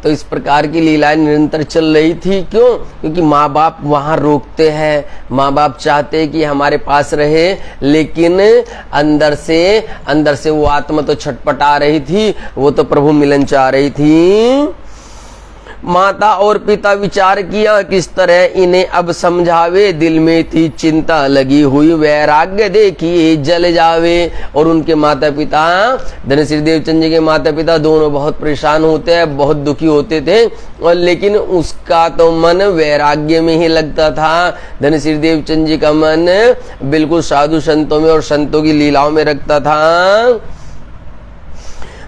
तो इस प्रकार की लीलाएं निरंतर चल रही थी। क्यों? क्योंकि माँ बाप वहां रोकते हैं, माँ बाप चाहते हैं कि हमारे पास रहे, लेकिन अंदर से वो आत्मा तो छटपटा रही थी, वो तो प्रभु मिलन चाह रही थी। माता और पिता विचार किया किस तरह इन्हें अब समझावे, दिल में थी चिंता लगी हुई, वैराग्य देखिए जल जावे। और उनके माता पिता, धनश्री देवचंद जी के माता पिता दोनों बहुत परेशान होते हैं, बहुत दुखी होते थे, और लेकिन उसका तो मन वैराग्य में ही लगता था। धनश्री देवचंद जी का मन बिल्कुल साधु संतों में और संतों की लीलाओं में रखता था।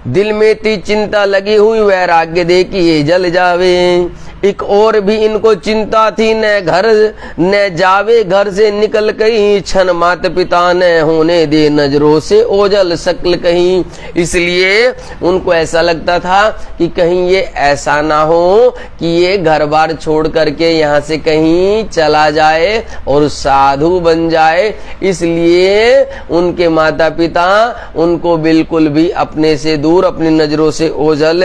दिल में थी चिंता लगी हुई, वैराग्य देखिए जल जावे। एक और भी इनको चिंता थी, न घर न जावे घर से निकल कहीं, क्षण माता पिता न होने दे नजरों से ओझल शक्ल कहीं। इसलिए उनको ऐसा लगता था कि कहीं ये ऐसा ना हो कि ये घर बार छोड़ करके यहाँ से कहीं चला जाए और साधु बन जाए। इसलिए उनके माता पिता उनको बिल्कुल भी अपने से दूर, अपनी नजरों से ओझल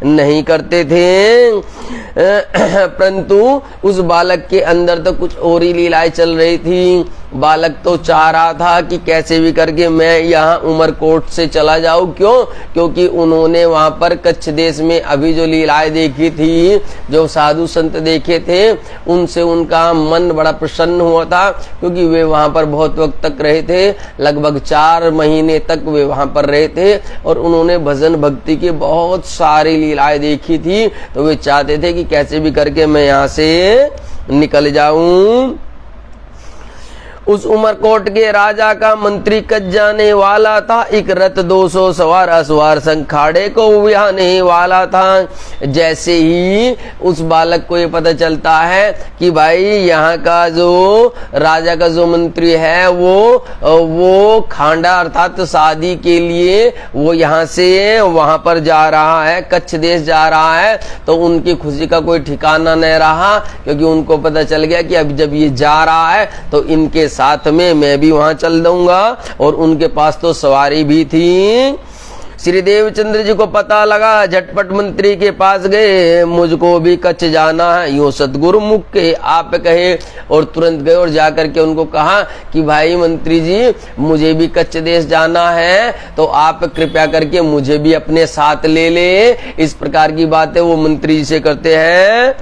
नहीं करते थे। परंतु उस बालक के अंदर तो कुछ और ही लीलाएं चल रही थी। बालक तो चाह रहा था कि कैसे भी करके मैं यहाँ उमरकोट से चला जाऊं। क्यों? क्योंकि उन्होंने वहां पर कच्छ देश में अभी जो लीलाएं देखी थी, जो साधु संत देखे थे, उनसे उनका मन बड़ा प्रसन्न हुआ था। क्योंकि वे वहां पर बहुत वक्त तक रहे थे, लगभग 4 महीने तक वे वहां पर रहे थे, और उन्होंने भजन भक्ति की बहुत सारी लीलाएं देखी थी। तो वे चाहते थे कि कैसे भी करके मैं यहाँ से निकल जाऊं। उस उमरकोट के राजा का मंत्री कच जाने वाला था, एक रथ 200 सवार असवार संग खाड़े को विहाने वाला था। जैसे ही उस बालक को ये पता चलता है कि भाई यहाँ का जो राजा का जो मंत्री है वो खांडा अर्थात शादी के लिए वो यहाँ से वहां पर जा रहा है, कच्छ देश जा रहा है, तो उनकी खुशी का कोई ठिकाना नहीं रहा। क्योंकि उनको पता चल गया कि अब जब ये जा रहा है तो इनके साथ में मैं भी वहां चल दूंगा। और उनके पास तो सवारी भी थी। श्री देवचंद्र जी को पता लगा, झटपट मंत्री के पास गए, मुझको भी कच्छ जाना है, यूं सतगुरु मुख के आप कहे। और तुरंत गए और जाकर के उनको कहा कि भाई मंत्री जी, मुझे भी कच्छ देश जाना है, तो आप कृपया करके मुझे भी अपने साथ ले ले। इस प्रकार की बातें वो मंत्री जी से करते हैं।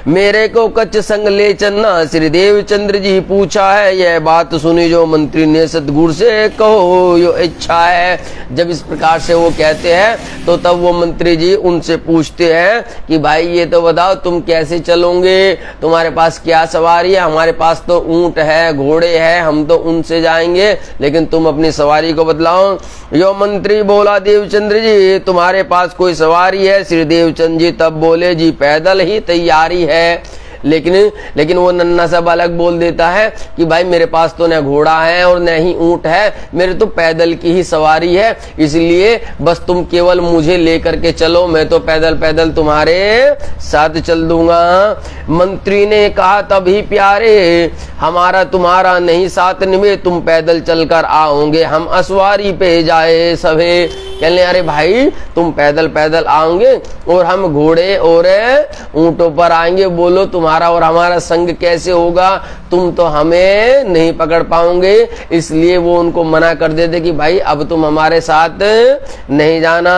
मेरे को कच्छ संग ले चलना श्री देवचंद्र जी पूछा है, यह बात सुनी जो मंत्री ने सतगुरु से कहो यो इच्छा है। जब इस प्रकार से वो कहते हैं तो तब वो मंत्री जी उनसे पूछते हैं कि भाई ये तो बताओ तुम कैसे चलोगे, तुम्हारे पास क्या सवारी है? हमारे पास तो ऊंट है, घोड़े है, हम तो उनसे जाएंगे, लेकिन तुम अपनी सवारी को बतलाओ। यो मंत्री बोला, देवचंद्र जी तुम्हारे पास कोई सवारी है? श्री देवचंद्र जी तब बोले, जी पैदल ही तैयारी है। लेकिन वो नन्हा सा बालक बोल देता है कि भाई मेरे पास तो न घोड़ा है और न ही ऊंट है, मेरे तो पैदल की ही सवारी है, इसलिए बस तुम केवल मुझे लेकर के चलो, मैं तो पैदल पैदल तुम्हारे साथ चल दूंगा। मंत्री ने कहा, तभी प्यारे हमारा तुम्हारा नहीं साथ निभे, तुम पैदल चलकर आओगे, हम असवारी पे जाए सभे। कहने अरे भाई तुम पैदल पैदल आओगे और हम घोड़े और ऊंटों पर आएंगे, बोलो तुम्हारा और हमारा संग कैसे होगा? तुम तो हमें नहीं पकड़ पाओगे। इसलिए वो उनको मना कर देते कि भाई अब तुम हमारे साथ नहीं जाना।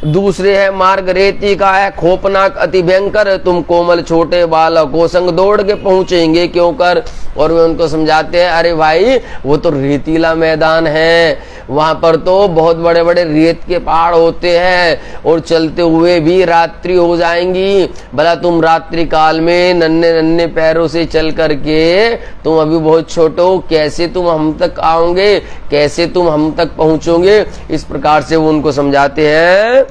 दूसरे है मार्ग रेती का है, खोपनाक अति भयंकर, तुम कोमल छोटे बालकों संग दौड़ के पहुंचेंगे क्यों कर? और वे उनको समझाते हैं, अरे भाई वो तो रेतीला मैदान है, वहां पर तो बहुत बड़े बड़े रेत के पहाड़ होते हैं और चलते हुए भी रात्रि हो जाएंगी। भला तुम रात्रि काल में नन्हे नन्हे पैरों से चल करके, तुम अभी बहुत छोटे हो, कैसे तुम हम तक आओगे, कैसे तुम हम तक पहुंचोगे? इस प्रकार से वो उनको समझाते हैं।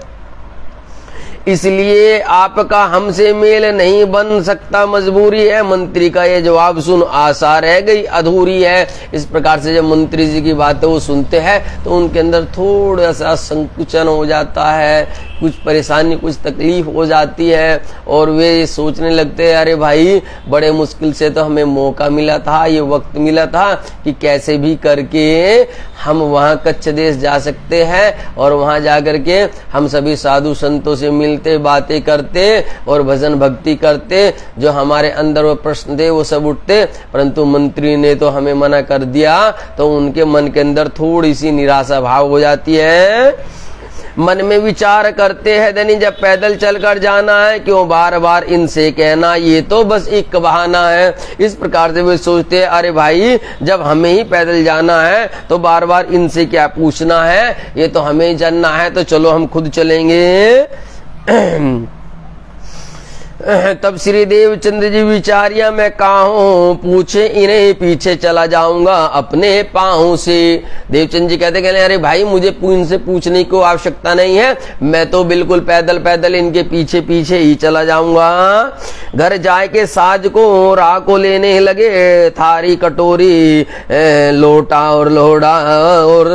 इसलिए आपका हमसे मेल नहीं बन सकता, मजबूरी है। मंत्री का ये जवाब सुन आशा रह गई अधूरी है। इस प्रकार से जब मंत्री जी की बातें वो सुनते हैं तो उनके अंदर थोड़ा सा संकुचन हो जाता है कुछ परेशानी, कुछ तकलीफ हो जाती है और वे सोचने लगते हैं अरे भाई बड़े मुश्किल से तो हमें मौका मिला था, ये वक्त मिला था कि कैसे भी करके हम वहाँ कच्छ देश जा सकते हैं और वहाँ जाकर के हम सभी साधु संतों से मिलते, बातें करते और भजन भक्ति करते, जो हमारे अंदर वो प्रश्न थे वो सब उठते। परंतु मंत्री ने तो हमें मना कर दिया, तो उनके मन के अंदर थोड़ी सी निराशा भाव हो जाती है। मन में विचार करते हैं धनी जब पैदल चलकर जाना है, क्यों बार बार इनसे कहना, ये तो बस एक बहाना है। इस प्रकार से वे सोचते हैं अरे भाई जब हमें ही पैदल जाना है तो बार बार इनसे क्या पूछना है, ये तो हमें ही जानना है, तो चलो हम खुद चलेंगे। तब श्री देवचंद्र जी विचारिया मैं काहूं पूछे इन्हें, पीछे चला जाऊंगा अपने पांव से। देवचंद जी कहते अरे भाई मुझे इनसे पूछने की आवश्यकता नहीं है, मैं तो बिल्कुल पैदल पैदल इनके पीछे पीछे ही चला जाऊंगा। घर जाए के साज को राह को लेने लगे, थारी कटोरी लोटा और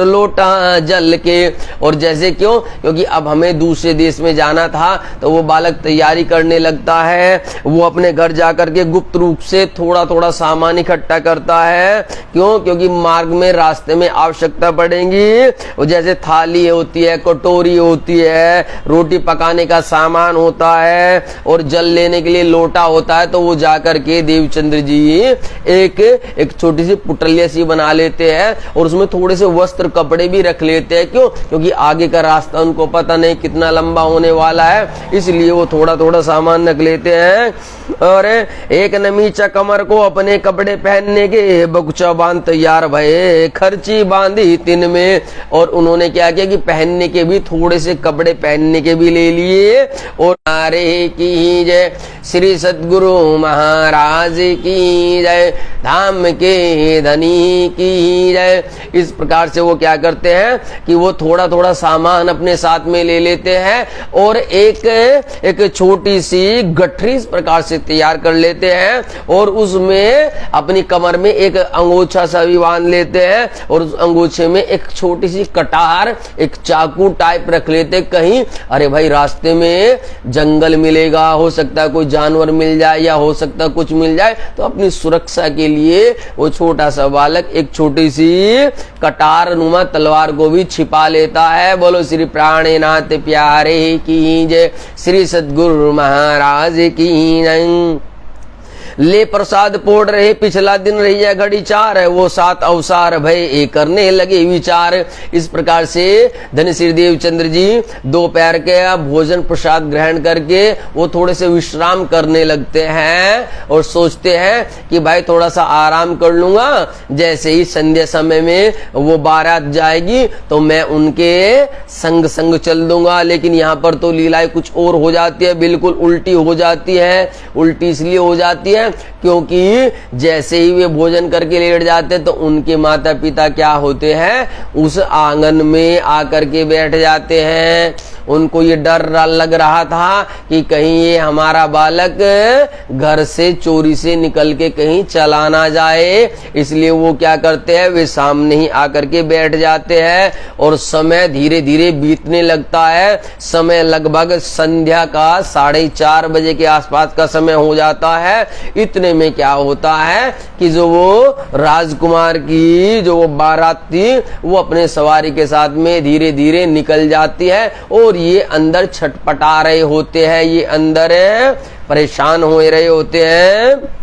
लोटा जल के। और जैसे क्यों, क्योंकि अब हमें दूसरे देश में जाना था, तो वो बालक तैयारी करने लगता है। वो अपने घर जाकर के गुप्त रूप से थोड़ा थोड़ा सामान इकट्ठा करता है। क्यों, क्योंकि मार्ग में रास्ते में आवश्यकता पड़ेगी। वो जैसे थाली होती है, कटोरी होती है, रोटी पकाने का सामान होता है और जल लेने के लिए लोटा होता है। तो वो जाकर के देवचंद्र जी एक छोटी सी पुटलिया सी बना लेते हैं और उसमें थोड़े से वस्त्र कपड़े भी रख लेते हैं। क्यों, क्योंकि आगे का रास्ता उनको पता नहीं कितना लंबा होने वाला है, इसलिए वो थोड़ा थोड़ा सामान रख लेते हैं। और एक नमीचा कमर को अपने कपड़े पहनने के बकुचा बांध तैयार भये, खर्ची बांधी तिन में। और उन्होंने क्या किया कि पहनने के भी थोड़े से कपड़े पहनने के भी ले लिए। और नारे की जय, श्री सद्गुरु महाराज की जय, धाम के धनी की जय। इस प्रकार से वो क्या करते हैं कि वो थोड़ा थोड़ा सामान अपने साथ में ले लेते हैं और एक छोटी सी गठरी इस प्रकार से तैयार कर लेते हैं और उसमें अपनी कमर में एक अंगोछा सा भी बांध लेते हैं और उस अंगोछे में एक छोटी सी कटार, एक चाकू टाइप रख लेते। कहीं अरे भाई रास्ते में जंगल मिलेगा, हो सकता है कोई जानवर मिल जाए या हो सकता है कुछ मिल जाए, तो अपनी सुरक्षा के लिए वो छोटा सा बालक एक छोटी सी कटार नुमा तलवार को भी छिपा लेता है। बोलो श्री प्राणनाथ प्यारे की जय, श्री सद्गुरु महाराज की जय। ले प्रसाद पोड़ रहे, पिछला दिन रही है घड़ी चार, वो सात अवसार भय करने लगे विचार। इस प्रकार से धन श्री देवचंद्र जी दोपहर के भोजन प्रसाद ग्रहण करके वो थोड़े से विश्राम करने लगते हैं और सोचते हैं कि भाई थोड़ा सा आराम कर लूंगा, जैसे ही संध्या समय में वो बारात जाएगी तो मैं उनके संग संग चल दूंगा। लेकिन यहाँ पर तो लीलाएं कुछ और हो जाती है, बिल्कुल उल्टी हो जाती है। उल्टी इसलिए हो जाती है क्योंकि जैसे ही वे भोजन करके लेट जाते तो उनके माता पिता क्या होते हैं, उस आंगन में आकर के बैठ जाते हैं। उनको ये डर लग रहा था कि कहीं ये हमारा बालक घर से चोरी से निकल के कहीं चला ना जाए, इसलिए वो क्या करते हैं, वे सामने ही आकर के बैठ जाते हैं और समय धीरे धीरे बीतने लगता है। समय लगभग संध्या का 4:30 बजे के आसपास का समय हो जाता है। इतने में क्या होता है कि जो वो राजकुमार की जो वो बारात थी वो अपने सवारी के साथ में धीरे धीरे निकल जाती है और ये अंदर छटपटा रहे होते हैं, ये अंदर परेशान हो रहे होते हैं।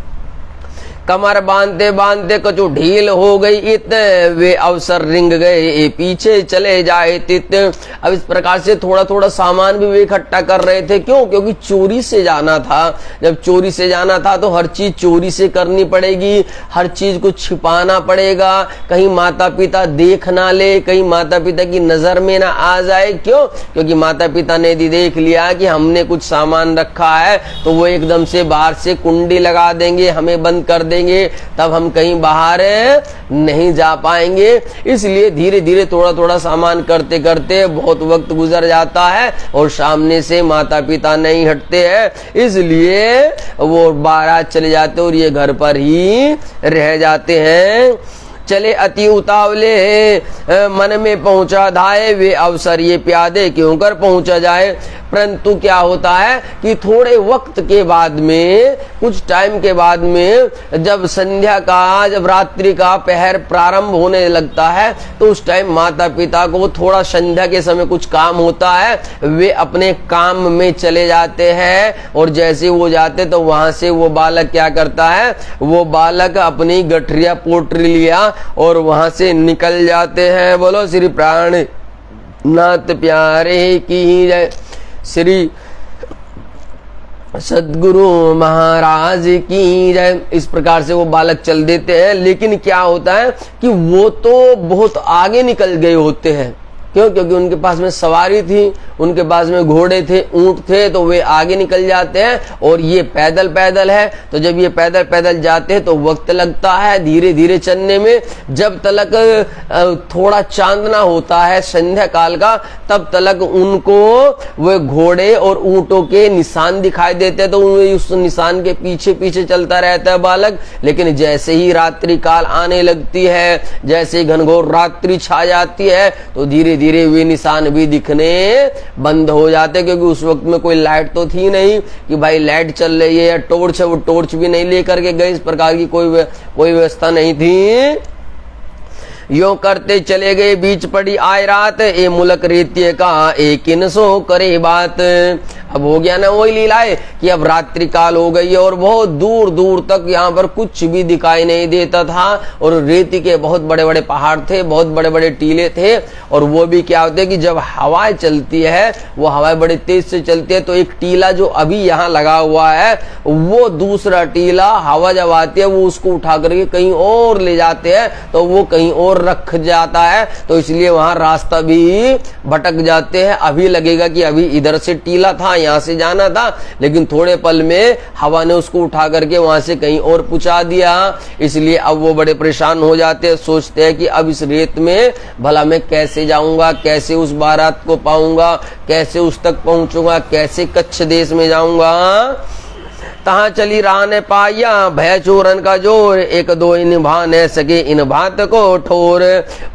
कमर बांधते बांधते कछु ढील हो गई इत, वे अवसर रिंग गए पीछे चले जाए तित। अब इस प्रकार से थोड़ा थोड़ा सामान भी वे इकट्ठा कर रहे थे। क्यों, क्योंकि चोरी से जाना था। जब चोरी से जाना था तो हर चीज चोरी से करनी पड़ेगी, हर चीज को छिपाना पड़ेगा, कहीं माता पिता देख ना ले, कहीं माता पिता की नजर में ना आ जाए। क्यों, क्योंकि माता पिता ने यदि देख लिया कि हमने कुछ सामान रखा है तो वो एकदम से बाहर से कुंडी लगा देंगे, हमें बंद कर देंगे, तब हम कहीं बाहर नहीं जा पाएंगे। इसलिए धीरे धीरे थोड़ा थोड़ा सामान करते करते बहुत वक्त गुजर जाता है और सामने से माता पिता नहीं हटते हैं, इसलिए वो बारात चले जाते और ये घर पर ही रह जाते हैं। चले अति उतावले, मन में पहुंचा धाये, वे अवसर ये प्यादे क्यों कर पहुंचा जाए। परंतु क्या होता है कि थोड़े वक्त के बाद में, कुछ टाइम के बाद में, जब संध्या का, जब रात्रि का पहर प्रारंभ होने लगता है, तो उस टाइम माता पिता को थोड़ा संध्या के समय कुछ काम होता है, वे अपने काम में चले जाते हैं। और जैसे वो जाते तो वहां से वो बालक क्या करता है, वो बालक अपनी गठरिया पोटरी लिया और वहां से निकल जाते हैं। बोलो श्री प्राणनाथ प्यारे की जय, श्री सद्गुरु महाराज की जय। इस प्रकार से वो बालक चल देते हैं। लेकिन क्या होता है कि वो तो बहुत आगे निकल गए होते हैं। क्यों? क्योंकि उनके पास में सवारी थी, उनके पास में घोड़े थे, ऊंट थे, तो वे आगे निकल जाते हैं। और ये पैदल पैदल है, तो जब ये पैदल पैदल जाते हैं तो वक्त लगता है धीरे धीरे चलने में। जब तलक थोड़ा चांदना होता है संध्या काल का, तब तलक उनको वे घोड़े और ऊंटों के निशान दिखाई देते हैं, तो उस निशान के पीछे पीछे चलता रहता है बालक। लेकिन जैसे ही रात्रि काल आने लगती है, जैसे घनघोर रात्रि छा जाती है, तो धीरे धीरे वे निशान भी दिखने बंद हो जाते, क्योंकि उस वक्त में कोई लाइट तो थी नहीं कि भाई लाइट चल रही है या टॉर्च है, वो टॉर्च भी नहीं लेकर के गए। इस प्रकार की कोई व्यवस्था नहीं थी। यो करते चले गए, बीच पड़ी आय रात, ए मुलक रेतिये का एक सो करे बात। अब हो गया ना वही लीला है कि अब रात्रि काल हो गई है और बहुत दूर दूर तक यहाँ पर कुछ भी दिखाई नहीं देता था। और रेती के बहुत बड़े बड़े पहाड़ थे, बहुत बड़े बड़े टीले थे। और वो भी क्या होते हैं कि जब हवाएं चलती है, वो हवाएं बड़े तेज से चलती है, तो एक टीला जो अभी यहाँ लगा हुआ है, वो दूसरा टीला हवा जब आती है वो उसको उठा करके कहीं और ले जाते हैं, तो वो कहीं और रख जाता है। तो इसलिए वहां रास्ता भी भटक जाते हैं। अभी लगेगा कि अभी इधर से टीला था, यहां से जाना था, लेकिन थोड़े पल में हवा ने उसको उठा करके वहां से कहीं और पहुंचा दिया। इसलिए अब वो बड़े परेशान हो जाते हैं, सोचते हैं कि अब इस रेत में भला मैं कैसे जाऊंगा, कैसे उस बारात को पाऊंगा, कैसे उस तक पहुंचूंगा, कैसे कच्छ देश में जाऊंगा। तहाँ चली राह ने पाया, भय चोरन का जोर, एक दो इन भा न सके इन भात को ठोर।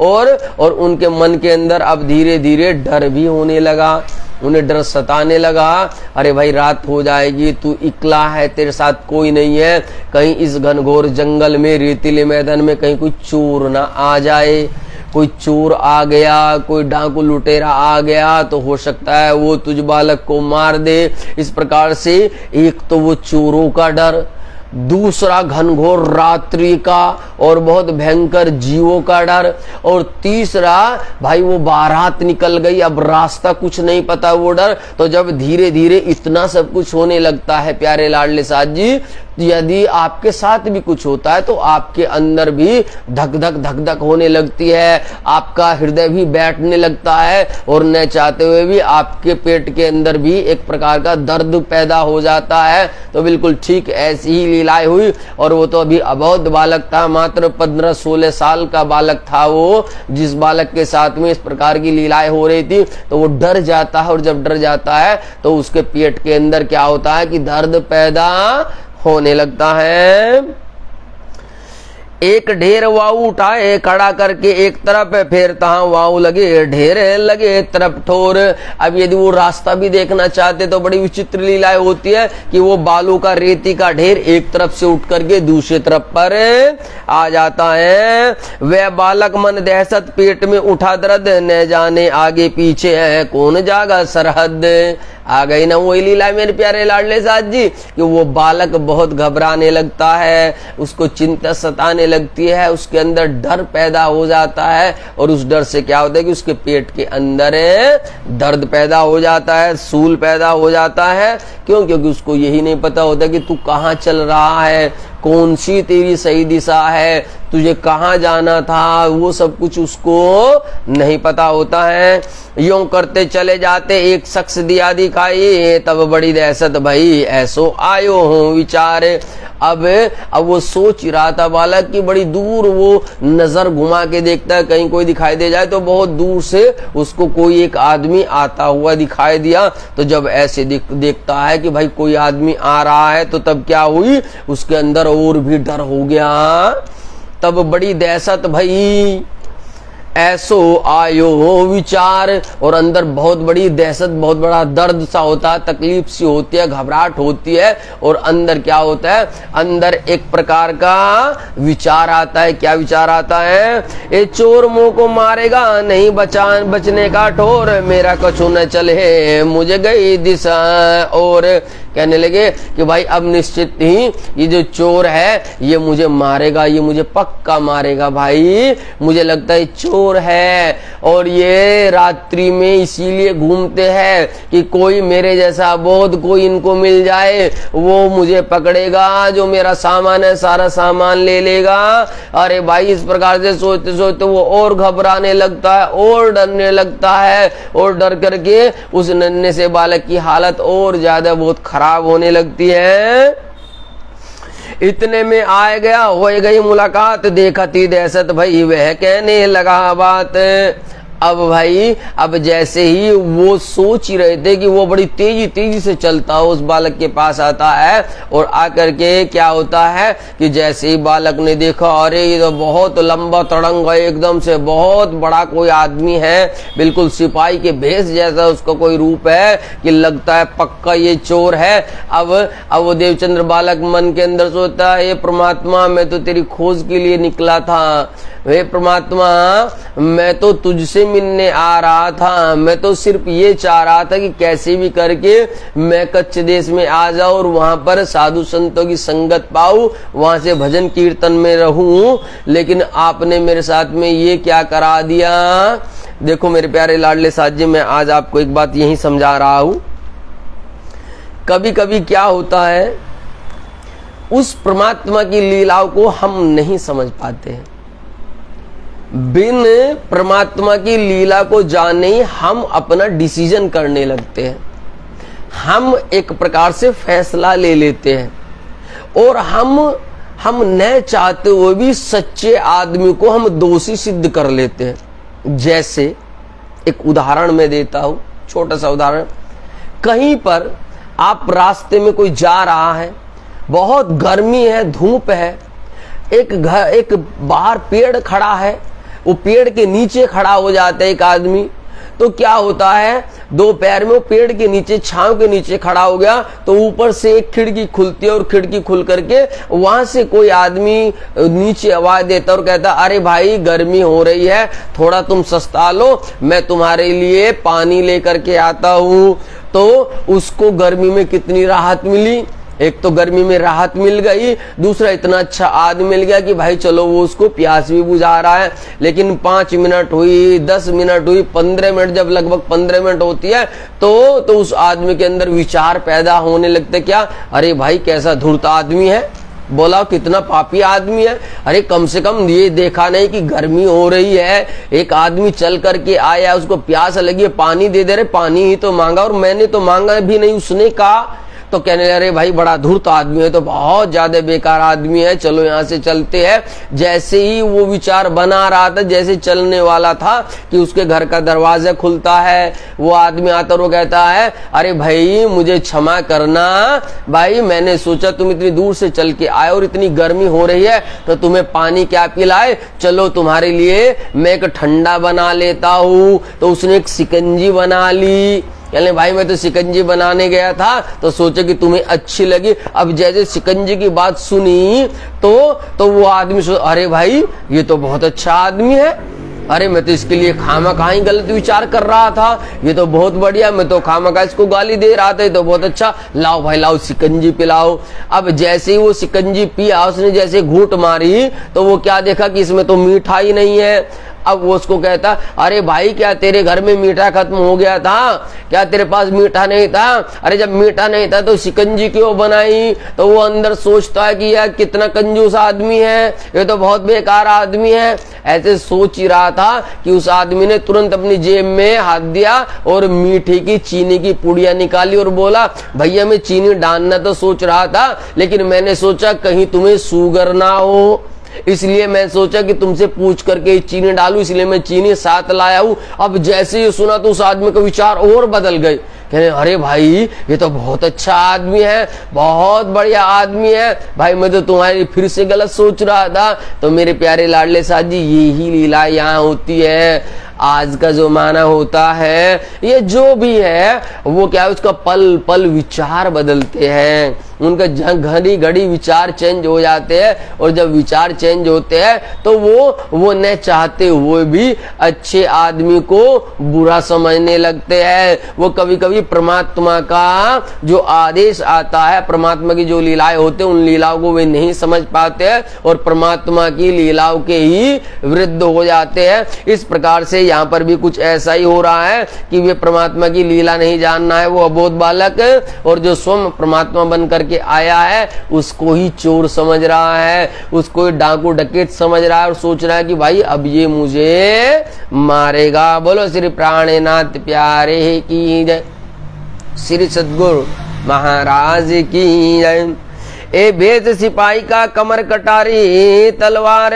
और उनके मन के अंदर अब धीरे धीरे डर भी होने लगा, उन्हें डर सताने लगा। अरे भाई रात हो जाएगी, तू इकला है, तेरे साथ कोई नहीं है, कहीं इस घनघोर जंगल में, रेतीले मैदान में कहीं कोई चोर ना आ जाए, कोई चोर आ गया, कोई डाकू लुटेरा आ गया, तो हो सकता है वो तुझ बालक को मार दे। इस प्रकार से एक तो वो चोरों का डर, दूसरा घनघोर रात्रि का और बहुत भयंकर जीवों का डर, और तीसरा भाई वो बारात निकल गई, अब रास्ता कुछ नहीं पता, वो डर। तो जब धीरे धीरे इतना सब कुछ होने लगता है प्यारे लाडले साथ जी, यदि आपके साथ भी कुछ होता है तो आपके अंदर भी धक धक धक धक होने लगती है, आपका हृदय भी बैठने लगता है, और न चाहते हुए भी आपके पेट के अंदर भी एक प्रकार का दर्द पैदा हो जाता है। तो बिल्कुल ठीक ऐसी ही लीलाएं हुई। और वो तो अभी अबोध बालक था, मात्र 15-16 साल का बालक था वो, जिस बालक के साथ में इस प्रकार की लीलाएं हो रही थी। तो वो डर जाता है, और जब डर जाता है तो उसके पेट के अंदर क्या होता है कि दर्द पैदा होने लगता है। एक ढेर वाऊ उठाए खड़ा करके एक तरफ, फिर तहां वाऊ लगे ढेर लगे तरफ ठोर। अब यदि वो रास्ता भी देखना चाहते तो बड़ी विचित्र लीलाएं होती है कि वो बालू का, रेती का ढेर एक तरफ से उठ करके दूसरी तरफ पर आ जाता है। वह बालक मन दहशत, पेट में उठा दर्द, न जाने आगे पीछे है कौन जागा सरहद। आ गई ना वही लीला मेरे प्यारे लाडले साथ जी, कि वो बालक बहुत घबराने लगता है, उसको चिंता सताने लगती है, उसके अंदर डर पैदा हो जाता है। और उस डर से क्या होता है कि उसके पेट के अंदर दर्द पैदा हो जाता है, सूल पैदा हो जाता है। क्यों? क्योंकि उसको यही नहीं पता होता कि तू कहाँ चल रहा है, कौन सी तेरी सही दिशा है, तुझे कहाँ जाना था, वो सब कुछ उसको नहीं पता होता है। यूं करते चले जाते, एक शख्स दिया दिखाई, तब बड़ी दहशत भई ऐसो आयो हूँ विचार। अब वो सोच रहा था बालक की, बड़ी दूर वो नजर घुमा के देखता है, कहीं कोई दिखाई दे जाए, तो बहुत दूर से उसको कोई एक आदमी आता हुआ दिखाई दिया। तो जब ऐसे देखता है कि भाई कोई आदमी आ रहा है, तो तब क्या हुई, उसके अंदर और भी डर हो गया। तब बड़ी दहशत भई, ऐसो आयो विचार। और अंदर बहुत बड़ी दहशत, बहुत बड़ा दर्द सा होता है, तकलीफ सी होती है, घबराहट होती है। और अंदर क्या होता है, अंदर एक प्रकार का विचार आता है। क्या विचार आता है, ये चोर मुंह को मारेगा, नहीं बचने का ठोर, मेरा कछु न चले मुझे गई दिशा। और कहने लगे कि भाई अब निश्चित ही ये जो चोर है ये मुझे मारेगा, ये मुझे पक्का मारेगा भाई, मुझे लगता है चोर है। और ये रात्रि में इसीलिए घूमते हैं कि कोई मेरे जैसा बोध कोई इनको मिल जाए, वो मुझे पकड़ेगा, जो मेरा सामान है सारा सामान ले लेगा। अरे भाई इस प्रकार से सोचते सोचते वो और घबराने लगता है और डरने लगता है, और डर करके उस नन्हे से बालक की हालत और ज्यादा बहुत खराब होने लगती है। इतने में आ गया, हो गई मुलाकात, देखा थी दहशत भई, वह कहने लगा बात। अब भाई अब जैसे ही वो सोच ही रहे थे कि वो बड़ी तेजी से चलता हो, उस बालक के पास आता है। और आकर के क्या होता है कि जैसे ही बालक ने देखा, अरे ये तो बहुत लंबा तड़ंग है, एकदम से बहुत बड़ा कोई आदमी है, बिल्कुल सिपाही के भेष जैसा उसका कोई रूप है कि लगता है पक्का ये चोर है। अब वो देवचंद्र बालक मन के अंदर सोचता है, ये परमात्मा मैं तो तेरी खोज के लिए निकला था, वे परमात्मा मैं तो तुझसे मिलने आ रहा था, मैं तो सिर्फ ये चाह रहा था कि कैसे भी करके मैं कच्छ देश में आ जाऊं और वहां पर साधु संतों की संगत पाऊं, वहां से भजन कीर्तन में रहूं। लेकिन आपने मेरे साथ में ये क्या करा दिया। देखो मेरे प्यारे लाडले साथ जी, मैं आज आपको एक बात यही समझा रहा हूं। कभी कभी क्या होता है, उस परमात्मा की लीलाओं को हम नहीं समझ पाते हैं। बिन परमात्मा की लीला को जाने ही हम अपना डिसीजन करने लगते हैं, हम एक प्रकार से फैसला ले लेते हैं और हम न चाहते हुए भी सच्चे आदमी को हम दोषी सिद्ध कर लेते हैं। जैसे एक उदाहरण मैं देता हूं, छोटा सा उदाहरण। कहीं पर आप रास्ते में कोई जा रहा है, बहुत गर्मी है, धूप है, एक बाहर पेड़ खड़ा है, वो पेड़ के नीचे खड़ा हो जाता है एक आदमी। तो क्या होता है, दो पैर में वो पेड़ के नीचे छांव के नीचे खड़ा हो गया, तो ऊपर से एक खिड़की खुलती है और खिड़की खुल करके वहां से कोई आदमी नीचे आवाज देता और कहता, अरे भाई गर्मी हो रही है, थोड़ा तुम सस्ता लो, मैं तुम्हारे लिए पानी लेकर के आता हूं। तो उसको गर्मी में कितनी राहत मिली, एक तो गर्मी में राहत मिल गई, दूसरा इतना अच्छा आदमी मिल गया कि भाई चलो वो उसको प्यास भी बुझा रहा है। लेकिन 5 मिनट हुई, 10 मिनट हुई, 15 मिनट, जब लगभग 15 मिनट होती है तो उस आदमी के अंदर विचार पैदा होने लगते, क्या, अरे भाई कैसा धूर्त आदमी है, बोला कितना पापी आदमी है। अरे कम से कम ये देखा नहीं कि गर्मी हो रही है, एक आदमी चल करके आया, उसको प्यास लगी, पानी दे दे रहे, पानी ही तो मांगा और मैंने तो मांगा भी नहीं, उसने कहा। तो कहने लगे, अरे भाई बड़ा धूर्त आदमी है, तो बहुत ज्यादा बेकार आदमी है, चलो यहाँ से चलते हैं। जैसे ही वो विचार बना रहा था, जैसे चलने वाला था कि उसके घर का दरवाजा खुलता है, वो आदमी आता और वो कहता है, अरे भाई मुझे क्षमा करना भाई, मैंने सोचा तुम इतनी दूर से चल के आए और इतनी गर्मी हो रही है तो तुम्हें पानी क्या पिलाए, चलो तुम्हारे लिए मैं एक ठंडा बना लेता हूँ। तो उसने एक शिकंजी बना ली। कहने भाई मैं तो शिकंजी बनाने गया था तो सोचा कि तुम्हें अच्छी लगी। अब जैसे शिकंजी की बात सुनी तो वो आदमी अरे भाई ये तो बहुत अच्छा आदमी है, अरे मैं तो इसके लिए खामखा ही गलत विचार कर रहा था, ये तो बहुत बढ़िया, मैं तो खामखा इसको गाली दे रहा था, ये तो बहुत अच्छा, लाओ भाई लाओ शिकंजी पिलाओ। अब जैसे ही वो शिकंजी पिया, उसने जैसे घूंट मारी तो वो क्या देखा कि इसमें तो मीठा ही नहीं है। अब वो उसको कहता, अरे भाई क्या तेरे घर में मीठा खत्म हो गया था, क्या तेरे पास मीठा नहीं था, अरे जब मीठा नहीं था तो शिकंजी क्यों बनाई। तो वो अंदर सोचता है कि यार कितना कंजूस आदमी है, ये तो बहुत बेकार आदमी है। ऐसे सोच ही रहा था कि उस आदमी ने तुरंत अपनी जेब में हाथ दिया और मीठे की चीनी की पुड़िया निकाली और बोला, भैया मैं चीनी डालना तो सोच रहा था, लेकिन मैंने सोचा कहीं तुम्हें शुगर ना हो, इसलिए मैं सोचा कि तुमसे पूछ करके चीनी डालूं, इसलिए मैं चीनी साथ लाया हूं। अब जैसे ही सुना तो उस आदमी का विचार और बदल गए। कहने अरे भाई ये तो बहुत अच्छा आदमी है, बहुत बढ़िया आदमी है भाई, मैं तो तुम्हारी फिर से गलत सोच रहा था। तो मेरे प्यारे लाडले साहब जी, यही लीला यहाँ होती है। आज का जो माना होता है, ये जो भी है वो क्या है, उसका पल पल विचार बदलते हैं, उनका घड़ी घड़ी विचार चेंज हो जाते हैं। और जब विचार चेंज होते हैं तो वो न चाहते हुए भी अच्छे आदमी को बुरा समझने लगते हैं। वो कभी कभी परमात्मा का जो आदेश आता है, परमात्मा की जो लीलाएं होते हैं, उन लीलाओं को वे नहीं समझ पाते हैं और परमात्मा की लीलाओं के ही विरुद्ध हो जाते हैं। इस प्रकार से यहाँ पर भी कुछ ऐसा ही हो रहा है कि वे परमात्मा की लीला नहीं जानना है, वो अबोध बालक, और जो स्वयं परमात्मा बन करके आया है उसको ही चोर समझ रहा है, उसको ही डाकू डकैत समझ रहा है और सोच रहा है कि भाई अब ये मुझे मारेगा। बोलो श्री प्राणनाथ प्यारे की जय, श्री सद्गुरु महाराज की जय। ए भेद सिपाही का कमर कटारी, तलवार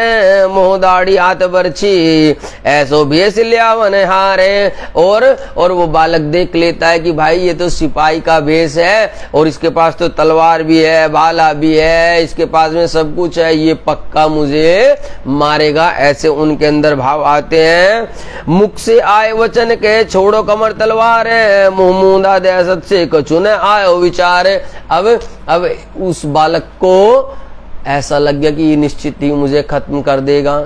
मोह दाढ़ी हाथ बरछी, ऐसो भेष लियावन हारे। और वो बालक देख लेता है कि भाई ये तो सिपाही का भेष है और इसके पास तो तलवार भी है, भाला भी है, इसके पास में सब कुछ है, ये पक्का मुझे मारेगा। ऐसे उनके अंदर भाव आते हैं। मुख से आए वचन के छोड़ो कमर तलवार, मुंह मूंदा दहशत से कछु न आयो विचार। अब उस बालक को ऐसा लग गया कि ये निश्चित ही मुझे खत्म कर देगा,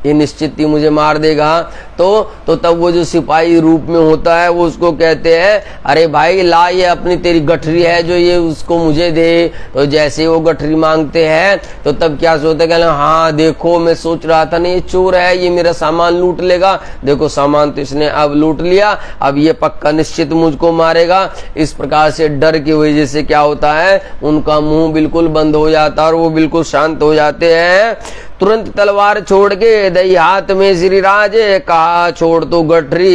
ये निश्चित ही मुझे मार देगा। तो तब वो जो सिपाही रूप में होता है वो उसको कहते हैं अरे भाई ला, ये अपनी तेरी गठरी है जो ये उसको मुझे दे। तो जैसे वो गठरी मांगते हैं तो तब क्या सोचते हैं, हाँ देखो मैं सोच रहा था ना ये चोर है, ये मेरा सामान लूट लेगा, देखो सामान तो इसने अब लूट लिया, अब ये पक्का निश्चित मुझको मारेगा। इस प्रकार से डर की वजह से क्या होता है, उनका मुंह बिल्कुल बंद हो जाता है और वो बिल्कुल शांत हो जाते हैं। तुरंत तलवार छोड़ के दई हाथ में श्री राज, कहा छोड़ तो गठरी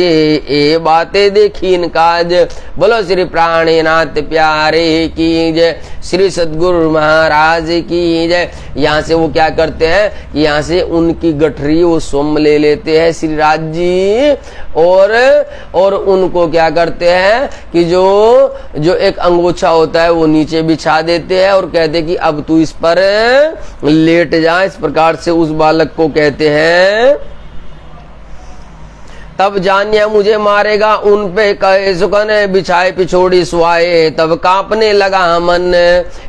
ए बातें देखी इन काज। बोलो श्री प्राणनाथ प्यारे की जय, श्री सद्गुरु महाराज की जय। यहाँ से वो क्या करते हैं कि यहाँ से उनकी गठरी वो स्वयं ले लेते हैं श्री राज जी, और उनको क्या करते हैं कि जो एक अंगोछा होता है वो नीचे बिछा देते हैं और कहते हैं कि अब तू इस पर लेट जा। इस प्रकार से उस बालक को कहते हैं तब जानिया मुझे मारेगा, उन पे कहे सुकन बिछाए पिछोड़ी सुहाए, तब कांपने लगा मन।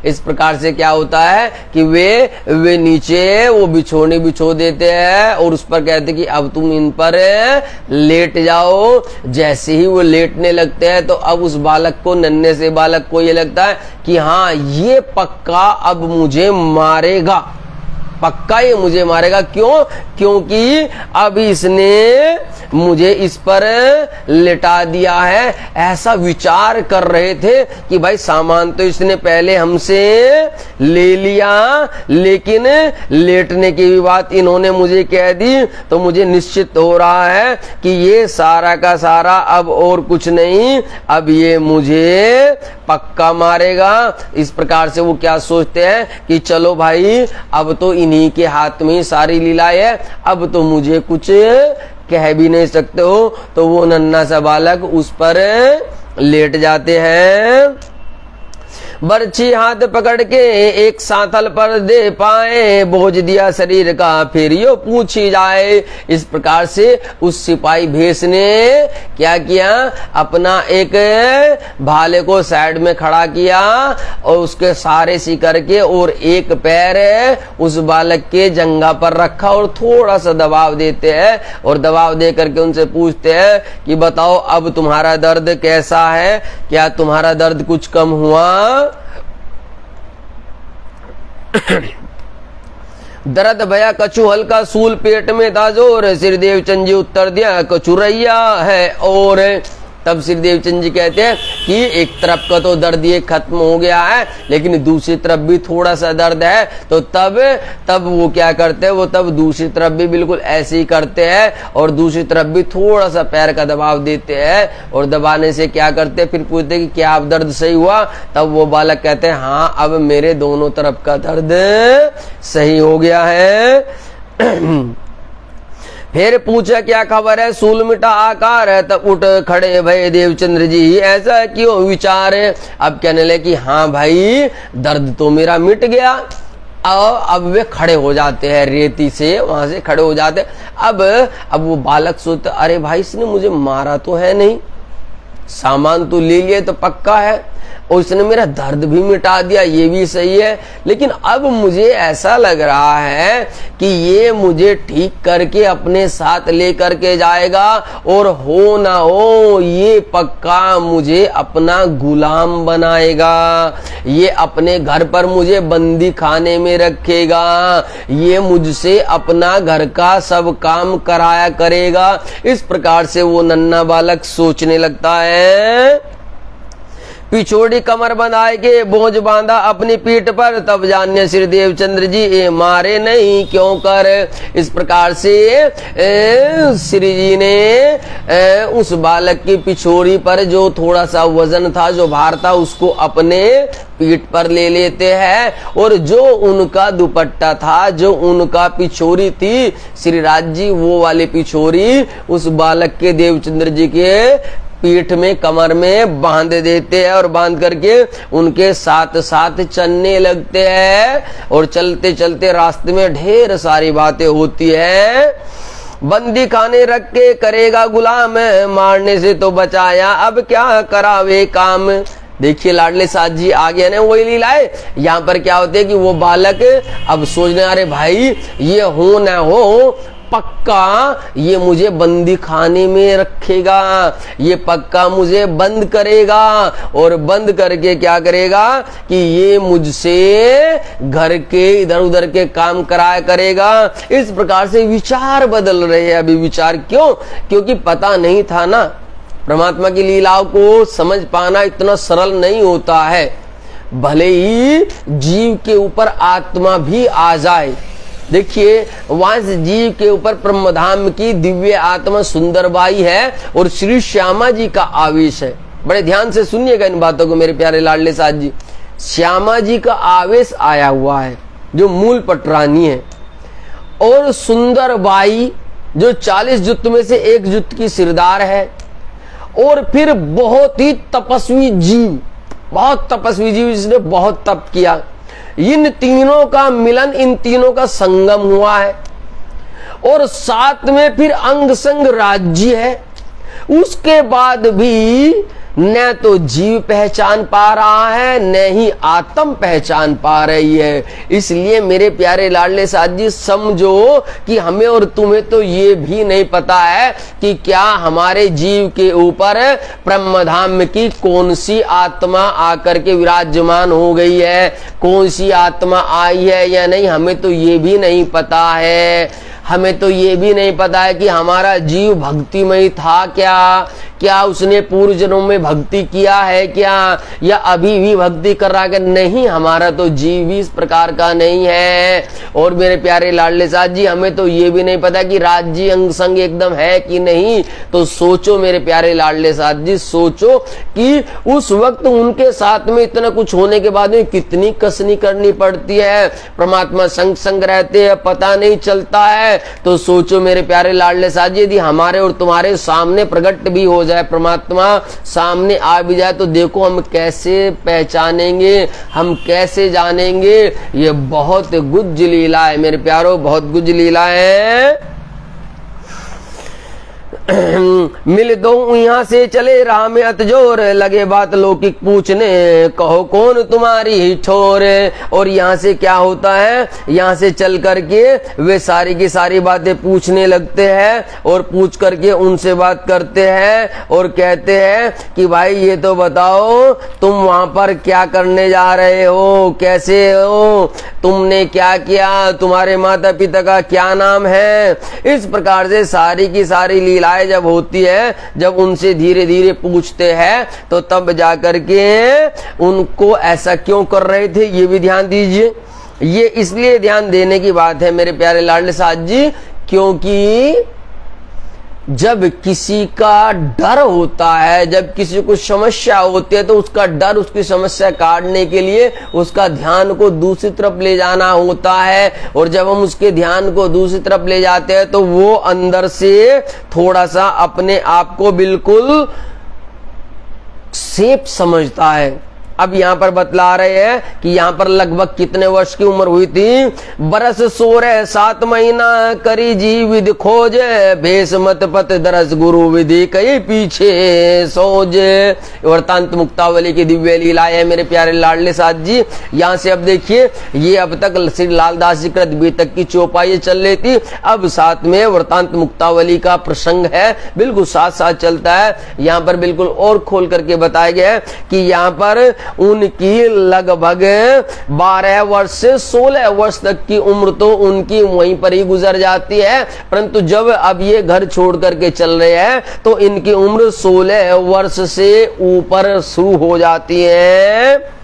इस प्रकार से क्या होता है कि वे नीचे वो बिछोने बिछो देते हैं और उस पर कहते कि अब तुम इन पर लेट जाओ। जैसे ही वो लेटने लगते हैं तो अब उस बालक को, नन्हे से बालक को ये लगता है कि हाँ ये पक्का अब मुझे मारेगा, पक्का ये मुझे मारेगा। क्यों? क्योंकि अब इसने मुझे इस पर लिटा दिया है। ऐसा विचार कर रहे थे कि भाई सामान तो इसने पहले हमसे ले लिया, लेकिन लेटने की भी बात इन्होंने मुझे कह दी, तो मुझे निश्चित हो रहा है कि ये सारा का सारा अब और कुछ नहीं, अब ये मुझे पक्का मारेगा। इस प्रकार से वो क्या सोचते हैं कि चलो भाई अब तो इन्हीं के हाथ में सारी लीलाएं है, अब तो मुझे कुछ कह भी नहीं सकते हो। तो वो नन्हा सा बालक उस पर लेट जाते हैं। बरछी हाथ पकड़ के एक साथल पर दे पाए, बोझ दिया शरीर का फिर यो पूछी जाए। इस प्रकार से उस सिपाही भेष ने क्या किया, अपना एक भाले को साइड में खड़ा किया और उसके सहारे सी करके और एक पैर उस बालक के जंघा पर रखा और थोड़ा सा दबाव देते हैं और दबाव दे करके उनसे पूछते हैं कि बताओ अब तुम्हारा दर्द कैसा है, क्या तुम्हारा दर्द कुछ कम हुआ? दर्द भया कछु हल्का, सूल पेट में था जोर, श्रीदेव चंद जी उत्तर दिया कछु रैया है। और तब श्रीदेव चंद जी कहते हैं कि एक तरफ का तो दर्द ये खत्म हो गया है, लेकिन दूसरी तरफ भी थोड़ा सा दर्द है। तो तब वो क्या करते हैं, वो तब दूसरी तरफ भी बिल्कुल ऐसे ही करते हैं और दूसरी तरफ भी थोड़ा सा पैर का दबाव देते हैं और दबाने से क्या करते हैं, फिर पूछते हैं कि क्या अब दर्द सही हुआ? तब वो बालक कहते हैं हाँ अब मेरे दोनों तरफ का दर्द सही हो गया है। फिर पूछा क्या खबर है, सूल मिटा आकार है, तब उठ खड़े भय देवचंद्र जी, ऐसा क्यों विचार है। अब कहने लगे कि हाँ भाई, दर्द तो मेरा मिट गया। अब वे खड़े हो जाते हैं, रेती से वहां से खड़े हो जाते हैं। अब वो बालक सोचता, अरे भाई इसने मुझे मारा तो है नहीं, सामान तो ले लिया तो पक्का है, और उसने मेरा दर्द भी मिटा दिया, ये भी सही है, लेकिन अब मुझे ऐसा लग रहा है कि ये मुझे ठीक करके अपने साथ लेकर के जाएगा, और हो ना हो ये पक्का मुझे अपना गुलाम बनाएगा, ये अपने घर पर मुझे बंदी खाने में रखेगा, ये मुझसे अपना घर का सब काम कराया करेगा। इस प्रकार से वो नन्हा बालक सोचने लगता है। पिछोड़ी कमर बंधाए के बोझ बांधा अपनी पीठ पर, तब जान्य श्री देवचंद्र जी ये मारे नहीं क्यों कर। इस प्रकार से श्री जी ने उस बालक की पिछोड़ी पर जो थोड़ा सा वजन था, जो भार था, उसको अपने पीठ पर ले लेते हैं, और जो उनका दुपट्टा था, जो उनका पिछोरी थी श्री राज जी, वो वाली पिछोरी उस बालक के देवचंद्र जी के पीठ में, कमर में बांध देते हैं, और बांध करके उनके साथ साथ चलने लगते हैं। और चलते चलते रास्ते में ढेर सारी बातें होती है। बंदी खाने रख के करेगा गुलाम, मारने से तो बचाया, अब क्या करावे काम। देखिए लाडले साथ जी आ गया ना, वही लीला है। यहाँ पर क्या होते है कि वो बालक अब सोचने, अरे भाई ये हो ना हो, पक्का ये मुझे बंदी खाने में रखेगा, ये पक्का मुझे बंद करेगा, और बंद करके क्या करेगा कि ये मुझसे घर के इधर उधर के काम कराया करेगा। इस प्रकार से विचार बदल रहे हैं। अभी विचार क्यों? क्योंकि पता नहीं था ना, परमात्मा की लीलाओं को समझ पाना इतना सरल नहीं होता है। भले ही जीव के ऊपर आत्मा भी आ जाए, देखिए वहां से जीव के ऊपर ब्रह्मधाम की दिव्य आत्मा सुंदरबाई है और श्री श्यामा जी का आवेश है। बड़े ध्यान से सुनिएगा इन बातों को मेरे प्यारे लाडले साथ जी। श्यामा जी का आवेश आया हुआ है जो मूल पटरानी है, और सुंदरबाई जो 40 जुत्त में से एक जुत्त की सिरदार है, और फिर बहुत ही तपस्वी जीव, बहुत तपस्वी जीव जिसने बहुत तप किया। इन तीनों का मिलन, इन तीनों का संगम हुआ है, और साथ में फिर अंग संग राज्य है। उसके बाद भी न तो जीव पहचान पा रहा है, न ही आत्म पहचान पा रही है। इसलिए मेरे प्यारे लाडले साथ जी समझो कि हमें और तुम्हें तो ये भी नहीं पता है कि क्या हमारे जीव के ऊपर ब्रह्मधाम की कौन सी आत्मा आकर के विराजमान हो गई है, कौन सी आत्मा आई है या नहीं, हमें तो ये भी नहीं पता है। हमें तो ये भी नहीं पता है कि हमारा जीव भक्तिमय था क्या उसने पूर्व जन्मों में भक्ति किया है क्या, या अभी भी भक्ति कर रहा है नहीं। हमारा तो जीव भी इस प्रकार का नहीं है। और मेरे प्यारे लाडले साथ जी हमें तो ये भी नहीं पता कि राज्य अंग संग एकदम है कि नहीं। तो सोचो मेरे प्यारे लाडले साथ जी, सोचो कि उस वक्त उनके साथ में इतना कुछ होने के बाद में कितनी कसनी करनी पड़ती है। परमात्मा संग संग रहते हैं, पता नहीं चलता है। तो सोचो मेरे प्यारे लाडले साथ जी, यदि हमारे और तुम्हारे सामने प्रकट भी हो जाए, परमात्मा सामने आ भी जाए, तो देखो हम कैसे पहचानेंगे, हम कैसे जानेंगे। ये बहुत गुज्ज लीला है मेरे प्यारो, बहुत गुज्ज लीला है। मिल दो यहाँ से चले राह में अतजोर, लगे बात लौकिक पूछने, कहो कौन तुम्हारी ठोर। और यहाँ से क्या होता है, यहाँ से चल करके वे सारी की सारी बातें पूछने लगते हैं, और पूछ करके उनसे बात करते हैं और कहते हैं कि भाई ये तो बताओ तुम वहां पर क्या करने जा रहे हो, कैसे हो, तुमने क्या किया, तुम्हारे माता पिता का क्या नाम है। इस प्रकार से सारी की सारी लीलाएं जब होती है, जब उनसे धीरे धीरे पूछते हैं, तो तब जाकर के उनको ऐसा क्यों कर रहे थे ये भी ध्यान दीजिए। ये इसलिए ध्यान देने की बात है मेरे प्यारे लाडले साथ जी, क्योंकि जब किसी का डर होता है, जब किसी को समस्या होती है, तो उसका डर, उसकी समस्या काटने के लिए उसका ध्यान को दूसरी तरफ ले जाना होता है। और जब हम उसके ध्यान को दूसरी तरफ ले जाते हैं तो वो अंदर से थोड़ा सा अपने आप को बिल्कुल सेफ समझता है। अब यहाँ पर बतला रहे हैं कि यहाँ पर लगभग कितने वर्ष की उम्र हुई थी। बरस 16 7 महीना करी जी विधि खोज, भेष मत पत दरस गुरु विधि कई पीछे सोज। वृतांत मुक्तावली की दिव्य लीला है मेरे प्यारे लाडले साथ जी। यहाँ से अब देखिए, ये अब तक श्री लालदास जी कृत बीतक की चौपाई चल रही थी, अब साथ में वृतांत मुक्तावली का प्रसंग है, बिल्कुल साथ साथ चलता है। यहाँ पर बिल्कुल और खोल करके बताया गया है कि यहाँ पर उनकी लगभग 12 वर्ष से 16 वर्ष तक की उम्र तो उनकी वहीं पर ही गुजर जाती है, परंतु जब अब ये घर छोड़ करके चल रहे हैं तो इनकी उम्र 16 वर्ष से ऊपर शुरू हो जाती है।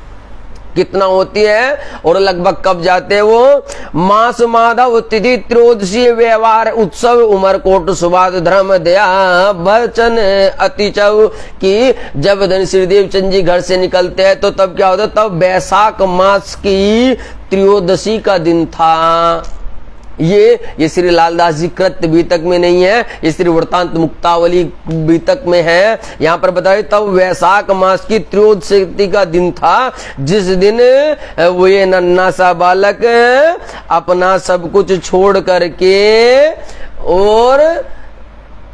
कितना होती है और लगभग कब जाते हैं वो? मास माधव तिथि त्रयोदशी व्यवहार उत्सव उमर कोट सुबाद धर्म दया वचन अतिचव की। जब धन श्रीदेव चंद जी घर से निकलते हैं तो तब क्या होता है? तब वैशाख मास की त्रयोदशी का दिन था। ये श्री लालदास जी कृत बीतक में नहीं है, ये श्री वृतांत मुक्तावली बीतक में है। यहाँ पर बताइए, तब वैशाख मास की त्रयोदशी का दिन था, जिस दिन वो ये नन्हा सा बालक अपना सब कुछ छोड़ करके और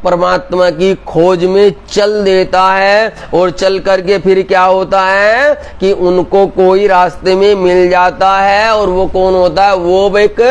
परमात्मा की खोज में चल देता है। और चल करके फिर क्या होता है कि उनको कोई रास्ते में मिल जाता है, और वो कौन होता है? वो एक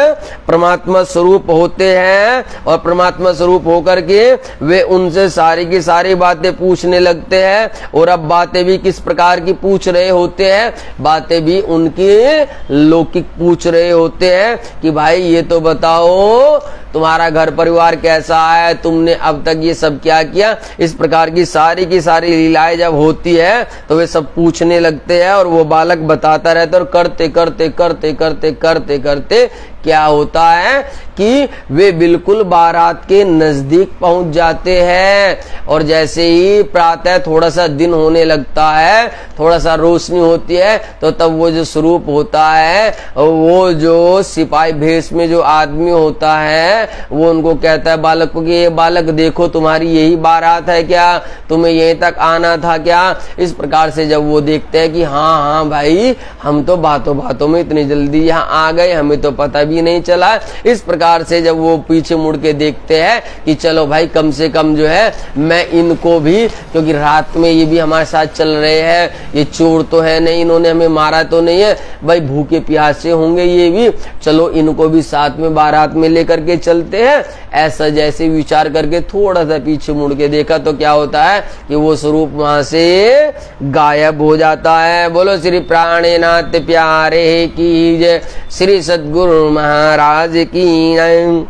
परमात्मा स्वरूप होते हैं, और परमात्मा स्वरूप होकर के वे उनसे सारी की सारी बातें पूछने लगते हैं। और अब बातें भी किस प्रकार की पूछ रहे होते हैं? बातें भी उनकी लौकिक पूछ रहे होते हैं कि भाई ये तो बताओ तुम्हारा घर परिवार कैसा है, तुमने अब तक ये सब क्या किया। इस प्रकार की सारी लीलाएं जब होती है तो वे सब पूछने लगते हैं, और वो बालक बताता रहता है। और करते करते करते करते करते करते क्या होता है कि वे बिल्कुल बारात के नजदीक पहुंच जाते हैं। और जैसे ही प्रातः थोड़ा सा दिन होने लगता है, थोड़ा सा रोशनी होती है, तो तब वो जो स्वरूप होता है, वो जो सिपाही भेष में जो आदमी होता है, वो उनको कहता है बालक को कि ये बालक देखो, तुम्हारी यही बारात है क्या? तुम्हें यहीं तक आना था क्या? इस प्रकार से जब वो देखते हैं कि हाँ भाई, हम तो बातों बातों में इतनी जल्दी यहाँ आ गए, हमें तो पता भी नहीं चला। इस प्रकार से जब वो पीछे मुड़ के देखते हैं कि चलो भाई, कम से कम जो है मैं इनको भी, क्योंकि रात में ये भी हमारे साथ चल रहे हैं, ये चोर तो है नहीं, इन्होंने हमें मारा तो नहीं है, भाई भूखे प्यासे होंगे ये भी, चलो इनको भी साथ में बारात में लेकर के चलते हैं। ऐसा जैसे विचार करके थोड़ा सा पीछे मुड़ के देखा तो क्या होता है कि वो स्वरूप वहां से गायब हो जाता है। बोलो श्री प्राणनाथ प्यारे की जय, श्री सद्गुरु महाराज की जय।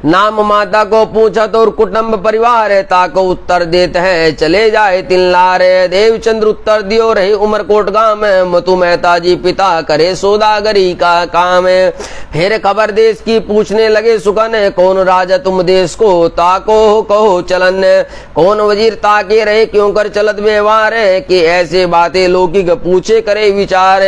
नाम माता को पूछा तो और कुटुंब परिवार है, ताको उत्तर देते हैं चले जाए तिल्लार। देवचंद्र उत्तर दियो रहे उमरकोट गांव में, मतु मेहता जी पिता करे सौदागरी का काम। फिर खबर देश की पूछने लगे सुगन, कौन राजा तुम देश को ताको कहो चलन। कौन वजीर ताके रहे क्यों कर चलत व्यवहार, कि ऐसे बातें लौकिक पूछे करे विचार।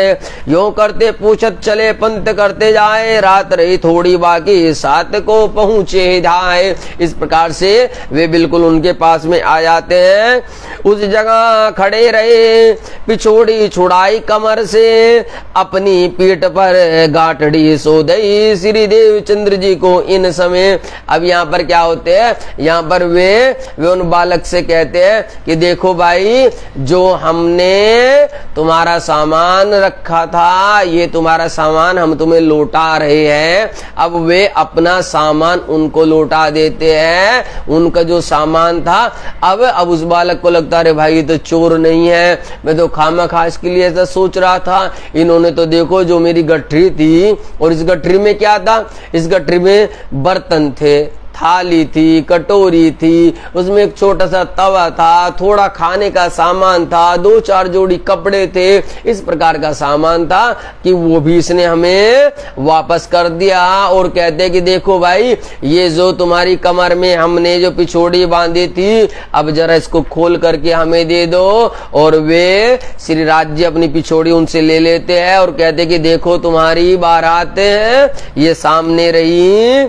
यो करते पूछत चले पंथ करते जाए, रात रही थोड़ी बाकी सात को पहुंचे जाए। इस प्रकार से वे बिल्कुल उनके पास में आ जाते हैं। उस जगह खड़े रहे, पिछोड़ी छुड़ाई कमर से, अपनी पीठ पर गांठड़ी सो दई श्री देवचंद्र जी को इन समय। अब यहाँ पर क्या होते हैं, यहाँ पर वे उन बालक से कहते हैं कि देखो भाई, जो हमने तुम्हारा सामान रखा था, ये तुम्हारा सामान हम तुम्हें लौटा रहे हैं। अब वे अपना सामान उनको लौटा देते हैं, उनका जो सामान था। अब उस बालक को लगता है भाई ये तो चोर नहीं है, मैं तो खामखा इसके लिए ऐसा सोच रहा था। इन्होंने तो देखो जो मेरी गठरी थी, और इस गठरी में क्या था, इस गठरी में बर्तन थे, थाली थी, कटोरी थी, उसमें एक छोटा सा तवा था, थोड़ा खाने का सामान था, 2-4 जोड़ी कपड़े थे, इस प्रकार का सामान था कि वो भी इसने हमें वापस कर दिया। और कहते कि देखो भाई, ये जो तुम्हारी कमर में हमने जो पिछोड़ी बांधी थी, अब जरा इसको खोल करके हमें दे दो। और वे श्री राज जी अपनी पिछोड़ी उनसे ले लेते हैं और कहते कि देखो तुम्हारी बारात है, ये सामने रही।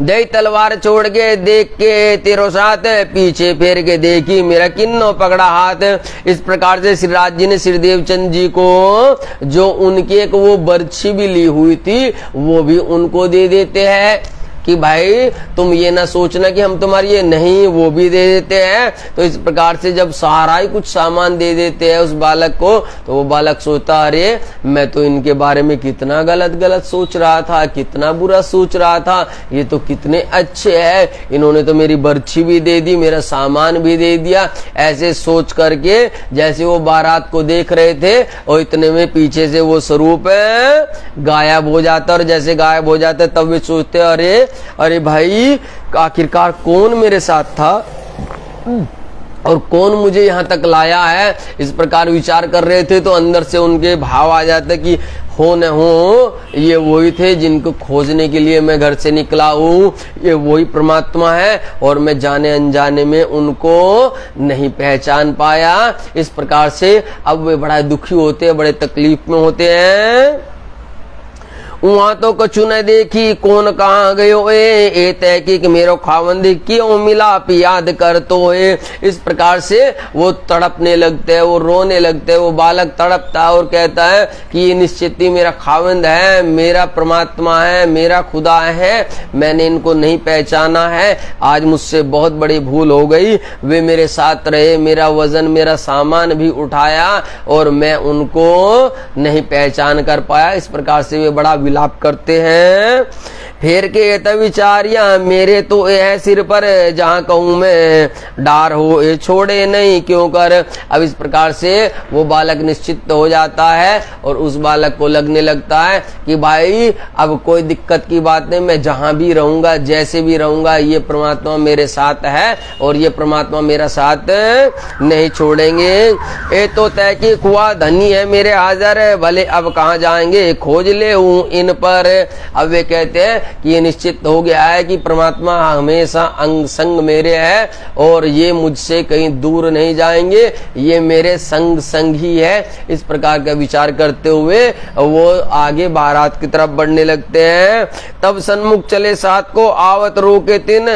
दे तलवार छोड़ के देख के तेरो साथ, पीछे फेर के देखी मेरा किन्नो पकड़ा हाथ। इस प्रकार से श्री राज जी ने श्री देवचंद जी को जो उनकी एक वो बर्छी भी ली हुई थी वो भी उनको दे देते हैं कि भाई तुम ये ना सोचना कि हम तुम्हारी ये नहीं, वो भी दे देते हैं। तो इस प्रकार से जब सारा ही कुछ सामान दे देते हैं उस बालक को, तो वो बालक सोचता अरे मैं तो इनके बारे में कितना गलत सोच रहा था, कितना बुरा सोच रहा था, ये तो कितने अच्छे हैं, इन्होंने तो मेरी बर्छी भी दे दी, मेरा सामान भी दे दिया। ऐसे सोच करके जैसे वो बारात को देख रहे थे और इतने में पीछे से वो स्वरूप गायब हो जाता। और जैसे गायब हो जाता तब वे सोचते अरे भाई आखिरकार कौन मेरे साथ था और कौन मुझे यहाँ तक लाया है। इस प्रकार विचार कर रहे थे तो अंदर से उनके भाव आ जाते कि हो न हो ये वही थे जिनको खोजने के लिए मैं घर से निकला हूँ, ये वही परमात्मा है और मैं जाने अनजाने में उनको नहीं पहचान पाया। इस प्रकार से अब वे बड़ा दुखी होते हैं, बड़े तकलीफ में होते हैं। वहां तो कछु न देखी कौन कहाँ गयो ए तय की मेरो खावंद क्यों मिला याद कर तो इस प्रकार से वो तड़पने लगते हैं, वो रोने लगते हैं। वो बालक तड़पता है और कहता है कि ये निश्चित ही मेरा खावंद है, मेरा परमात्मा है, मेरा खुदा है, मैंने इनको नहीं पहचाना है, आज मुझसे बहुत बड़ी भूल हो गई। वे मेरे साथ रहे, मेरा वजन मेरा सामान भी उठाया और मैं उनको नहीं पहचान कर पाया। इस प्रकार से वे बड़ा विलाप करते हैं। फेर के तब विचारिया मेरे तो यह सिर पर जहां कहूं मैं डार हो ये छोड़े नहीं क्यों कर। अब इस प्रकार से वो बालक निश्चित हो जाता है और उस बालक को लगने लगता है कि भाई अब कोई दिक्कत की बात नहीं, मैं जहां भी रहूंगा जैसे भी रहूंगा ये परमात्मा मेरे साथ है और ये परमात्मा मेरा साथ नहीं छोड़ेंगे। ये तो तय की खुआ धनी है मेरे हाजर, भले अब कहाँ जाएंगे खोज ले हूं इन पर। अब वे कहते हैं कि ये निश्चित हो गया है कि परमात्मा हमेशा अंग संग मेरे है और ये मुझसे कहीं दूर नहीं जाएंगे, ये मेरे संग संग ही है। इस प्रकार का विचार करते हुए वो आगे बारात की तरफ बढ़ने लगते हैं। तब सन्मुख चले साथ को आवत रोके तिन,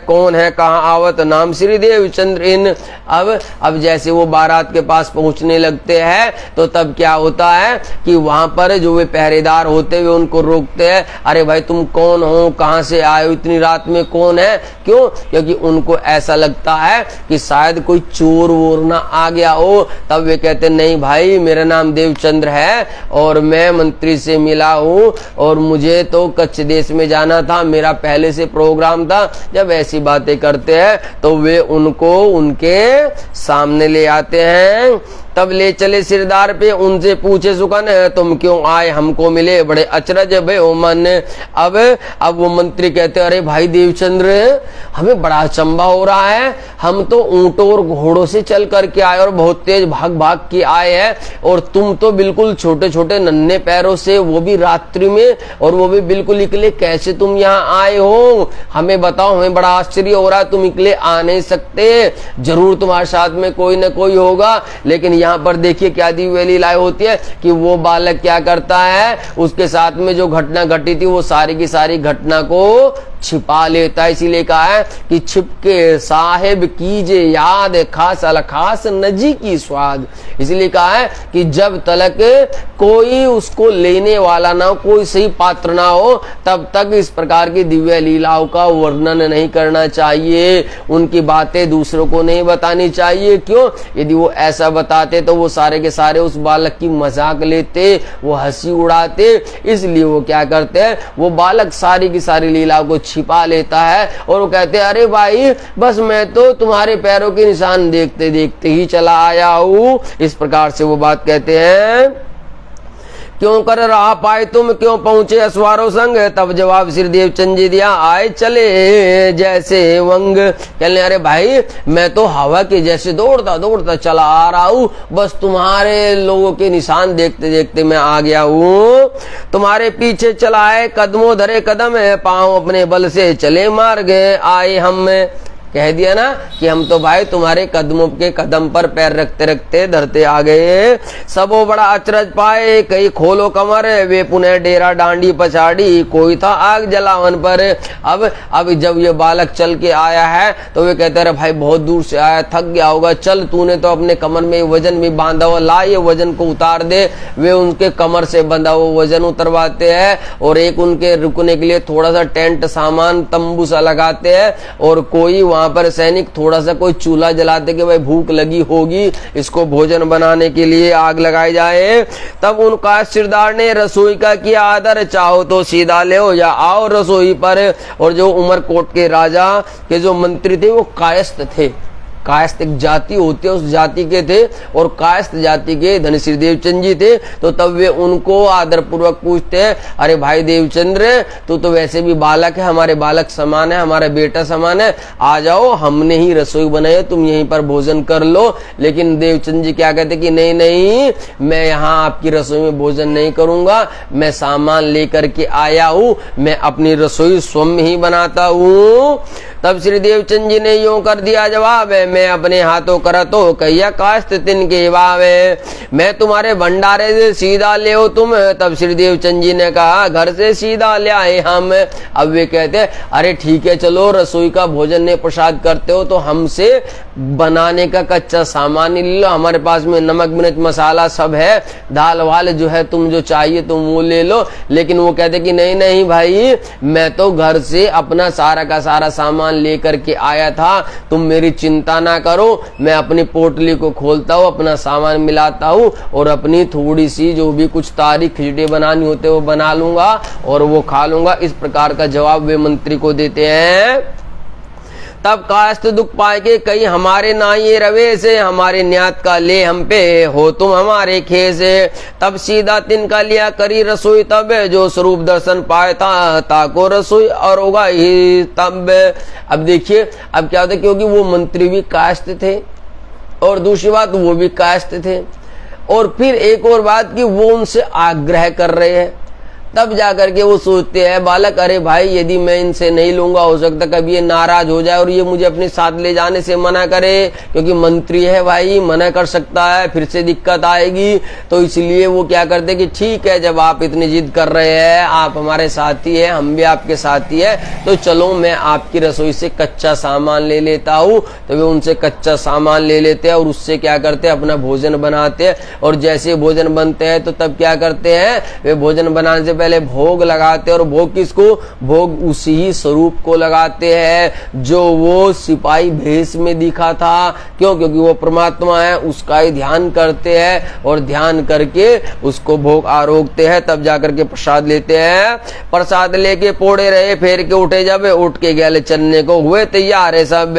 कौन है कहाँ आवत नाम श्री देवचंद्र इन। अब जैसे वो बारात के पास पहुंचने लगते हैं तो तब क्या होता है कि वहां पर जो वे पहरेदार होते हुए उनको रोकते हैं, अरे भाई तुम कौन हो, कहां से आए हो, इतनी रात में कौन है। क्यों? क्योंकि उनको ऐसा लगता है कि शायद कोई चोर वोर ना आ गया हो। तब वे कहते नहीं भाई मेरा नाम देवचंद्र है और मैं मंत्री से मिला हूँ और मुझे तो कच्छ देश में जाना था, मेरा पहले से प्रोग्राम था। जब ऐसी बातें करते हैं तो वे उनको उनके सामने ले आते हैं। तब ले चले सिरदार पे, उनसे पूछे सुकन तुम क्यों आए हमको मिले, बड़े अचरज भय ओ मन। अब वो मंत्री कहते अरे भाई देवचंद्र हमें बड़ा अचंबा हो रहा है, हम तो ऊंटों और घोड़ों से चल करके आए और बहुत तेज भाग भाग के आए हैं और तुम तो बिल्कुल छोटे छोटे नन्हे पैरों से, वो भी रात्रि में और वो भी बिल्कुल निकले, कैसे तुम यहाँ आए हो हमें बताओ, हमें बड़ा आश्चर्य हो रहा है, तुम निकले आ नहीं सकते, जरूर तुम्हारे साथ में कोई न कोई होगा। लेकिन यहाँ पर देखिए क्या दिव्य लीलाएं होती है कि वो बालक क्या करता है, उसके साथ में जो घटना घटी थी वो सारी की सारी घटना को छिपा लेता है। इसीलिए कहा है कि छिपके साहेब कीजे याद, खास अलखास नजी की स्वाद। इसलिए कहा है कि जब तक कोई उसको लेने वाला ना हो, कोई सही पात्र ना हो, तब तक इस प्रकार की दिव्य लीलाओं का वर्णन नहीं करना चाहिए, उनकी बातें दूसरों को नहीं बतानी चाहिए। क्यों? यदि वो ऐसा बताते तो वो सारे के सारे उस बालक की मजाक लेते, वो हंसी उड़ाते। इसलिए वो क्या करते हैं, वो बालक सारी की सारी लीलाओं को छिपा लेता है और वो कहते हैं अरे भाई बस मैं तो तुम्हारे पैरों के निशान देखते देखते ही चला आया हूं। इस प्रकार से वो बात कहते हैं क्यों कर रहा पाए तुम, क्यों पहुंचे असवारों संग। तब जवाब श्री देवचंद जी दिया, आए चले जैसे वंग। कहने अरे भाई मैं तो हवा के जैसे दौड़ता दौड़ता चला आ रहा हूं, बस तुम्हारे लोगों के निशान देखते देखते मैं आ गया हूं। तुम्हारे पीछे चला है, कदमों धरे कदम है, पांव अपने बल से चले मार्ग आए हम। कह दिया ना कि हम तो भाई तुम्हारे कदमों के कदम पर पैर रखते रखते धरते आ गए। सबो बड़ा अचरज पाए, कई खोलो कमर, वे पुनः डेरा डांडी पछाड़ी, कोई था आग जलावन पर। अब जब ये बालक चल के आया है तो वे कहते रहे भाई बहुत दूर से आया, थक गया होगा, चल तूने तो अपने कमर में वजन भी बांधा हुआ, ला ये वजन को उतार दे। वे उनके कमर से बंधा हुआ वजन उतरवाते हैं और एक उनके रुकने के लिए थोड़ा सा टेंट सामान तंबू सा लगाते हैं, और कोई वहां पर सैनिक थोड़ा सा कोई चूल्हा जलाते कि भाई भूख लगी होगी, इसको भोजन बनाने के लिए आग लगाई जाए। तब उनका सिरदार ने रसोई का किया आदर, चाहो तो सीधा ले या आओ रसोई पर। और जो उमरकोट के राजा के जो मंत्री थे वो कायस्थ थे। कायस्थ एक जाति होती है, उस जाति के थे, और कायस्थ जाति के धन श्री देवचंद जी थे। तो तब वे उनको आदर पूर्वक पूछते हैं, अरे भाई देवचंद्र तू तो वैसे भी बालक है, हमारे बालक समान है, हमारा बेटा समान है, आ जाओ हमने ही रसोई बनाई है, तुम यहीं पर भोजन कर लो। लेकिन देवचंद जी क्या कहते कि नहीं नहीं, मैं यहाँ आपकी रसोई में भोजन नहीं करूंगा, मैं सामान लेकर के आया हूँ, मैं अपनी रसोई स्वयं ही बनाता हूँ। तब श्री देवचंद जी ने यूं कर दिया जवाब, मैं अपने हाथों करा तो कहिया कास्त तिनके वावे, मैं तुम्हारे भंडारे से सीधा ले हो तुम। तब श्री देवचंद जी ने कहा घर से सीधा ले आए हम। अब वे कहते अरे ठीक है चलो, रसोई का भोजन ने प्रसाद करते हो तो हमसे बनाने का कच्चा सामान ले लो, हमारे पास में नमक मिर्च मसाला सब है, दाल वाल जो है तुम जो चाहिए तुम वो ले लो। लेकिन वो कहते कि नहीं नहीं भाई, मैं तो घर से अपना सारा का सारा सामान लेकर के आया था, तुम मेरी चिंता ना करो, मैं अपनी पोटली को खोलता हूँ, अपना सामान मिलाता हूँ और अपनी थोड़ी सी जो भी कुछ तारीख खिचड़ी बनानी होते वो बना लूंगा और वो खा लूंगा। इस प्रकार का जवाब वे मंत्री को देते हैं। तब कास्त दुख पाए के कहीं हमारे ना ये रवे से, हमारे न्यात का ले हम पे हो तुम हमारे खे से। तब सीधा तिनका लिया करी रसोई, तब जो स्वरूप दर्शन पाए था ताको रसोई और होगा ही तब। अब देखिए अब क्या होता है, क्योंकि वो मंत्री भी कास्त थे और दूसरी बात वो भी कास्त थे, और फिर एक और बात कि वो उनसे आग्रह कर रहे हैं। तब जाकर के वो सोचते हैं बालक, अरे भाई यदि मैं इनसे नहीं लूंगा हो सकता कभी ये नाराज हो जाए और ये मुझे अपने साथ ले जाने से मना करे, क्योंकि मंत्री है भाई, मना कर सकता है, फिर से दिक्कत आएगी। तो इसलिए वो क्या करते कि ठीक है जब आप इतनी जिद कर रहे हैं, आप हमारे साथी हैं, हम भी आपके साथी हैं, तो चलो मैं आपकी रसोई से कच्चा सामान ले लेता हूँ। तो वे उनसे कच्चा सामान ले लेते हैं और उससे क्या करते हैं अपना भोजन बनाते हैं। और जैसे भोजन बनते हैं तो तब क्या करते हैं, वे भोजन बनाने से पहले भोग लगाते हैं। और भोग किसको, भोग उसी ही स्वरूप को लगाते हैं जो वो सिपाही भेष में दिखा था। क्यों, क्योंकि वो परमात्मा है, उसका ही ध्यान करते हैं और ध्यान करके उसको भोग आरोगते हैं। तब जाकर के प्रसाद लेते हैं। प्रसाद लेके पोड़े रहे, फेर के उठे, जब उठ के गए चलने को हुए तैयार है सब।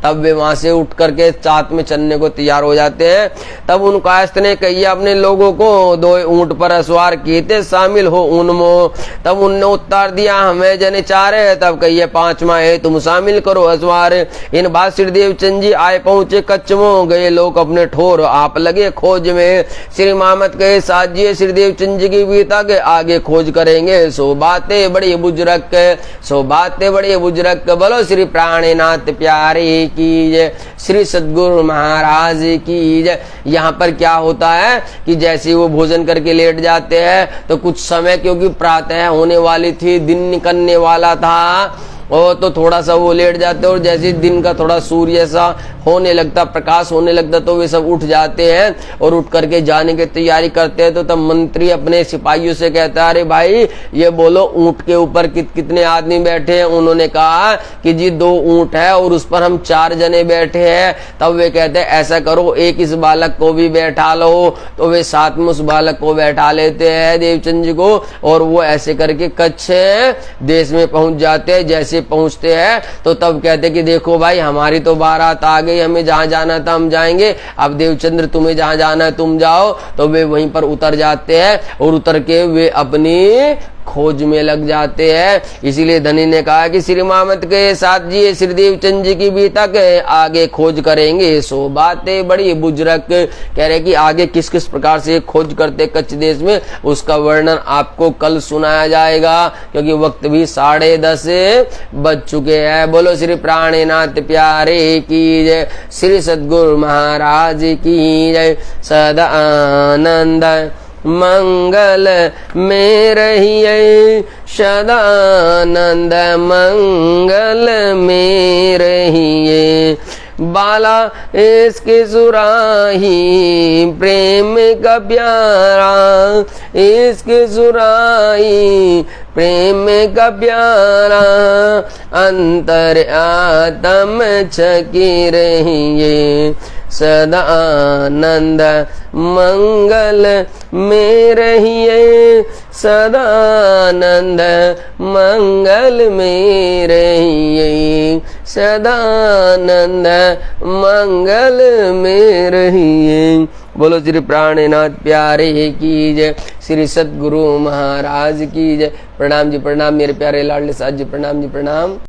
तब वे वहां से उठ करके साथ में चलने को तैयार हो जाते हैं। तब उन कायस्थ ने कहिया अपने लोगों को, दो ऊंट पर असवार किए थे शामिल हो उनमो। तब उनने उत्तर दिया हमें जने चार है। तब कहिए पांचवा है तुम शामिल करो असवार। इन बात श्री देवचंद जी आए पहुंचे कच्चमो, गए लोग अपने ठोर आप लगे खोज में। श्री मामत कहे साजिए श्री देवचंद जी की बीता के आगे खोज करेंगे। सो बातें बड़ी बुजुर्ग, सो बातें बड़ी बुजुर्ग, बोलो श्री प्राणीनाथ प्यारे की जय, श्री सद्गुरु महाराज की जय। यहाँ पर क्या होता है कि जैसे वो भोजन करके लेट जाते हैं तो कुछ समय, क्योंकि प्रातः होने वाली थी, दिन निकलने वाला था, और तो थोड़ा सा वो लेट जाते और जैसे दिन का थोड़ा सूर्य सा होने लगता, प्रकाश होने लगता, तो वे सब उठ जाते हैं और उठ करके जाने की तैयारी करते हैं। तो तब मंत्री अपने सिपाहियों से कहता है अरे भाई ये बोलो ऊंट के ऊपर कितने आदमी बैठे हैं। उन्होंने कहा कि जी 2 ऊंट है और उस पर हम 4 जने बैठे हैं। तब वे कहते हैं ऐसा करो एक इस बालक को भी बैठा लो। तो वे साथ में उस बालक को बैठा लेते हैं देवचंद जी को, और वो ऐसे करके कच्छ देश में पहुंच जाते हैं। जैसे से पहुंचते हैं तो तब कहते कि देखो भाई हमारी तो बारात आ गई, हमें जहां जाना था हम जाएंगे, अब देवचंद्र तुम्हें जहां जाना है तुम जाओ। तो वे वहीं पर उतर जाते हैं और उतर के वे अपनी खोज में लग जाते हैं। इसीलिए धनी ने कहा कि श्री मामत के साथ जी श्री देवचंद जी की भी तक आगे खोज करेंगे। सो बातें बड़ी बुजुर्ग कह रहे कि आगे किस किस प्रकार से खोज करते कच्छ देश में, उसका वर्णन आपको कल सुनाया जाएगा, क्योंकि वक्त भी 10:30 बज चुके हैं। बोलो श्री प्राणनाथ प्यारे की जय, श्री सद्गुरु महाराज की जय। सदा आनंद मंगल में रहिए, सदानंद मंगल में रहिए। बाला इसके सुराही प्रेम का प्यारा, इसके सुराही प्रेम का प्यारा, अंतर आत्म छकी रहिए। सदा आनंद मंगल में रहिए, सदा आनंद मंगल में रहिए, सदा आनंद मंगल में रहिए। बोलो श्री प्राणनाथ प्यारे की जय, श्री सद्गुरु महाराज की जय। प्रणाम जी प्रणाम मेरे प्यारे लाडले साथ जी, प्रणाम जी प्रणाम।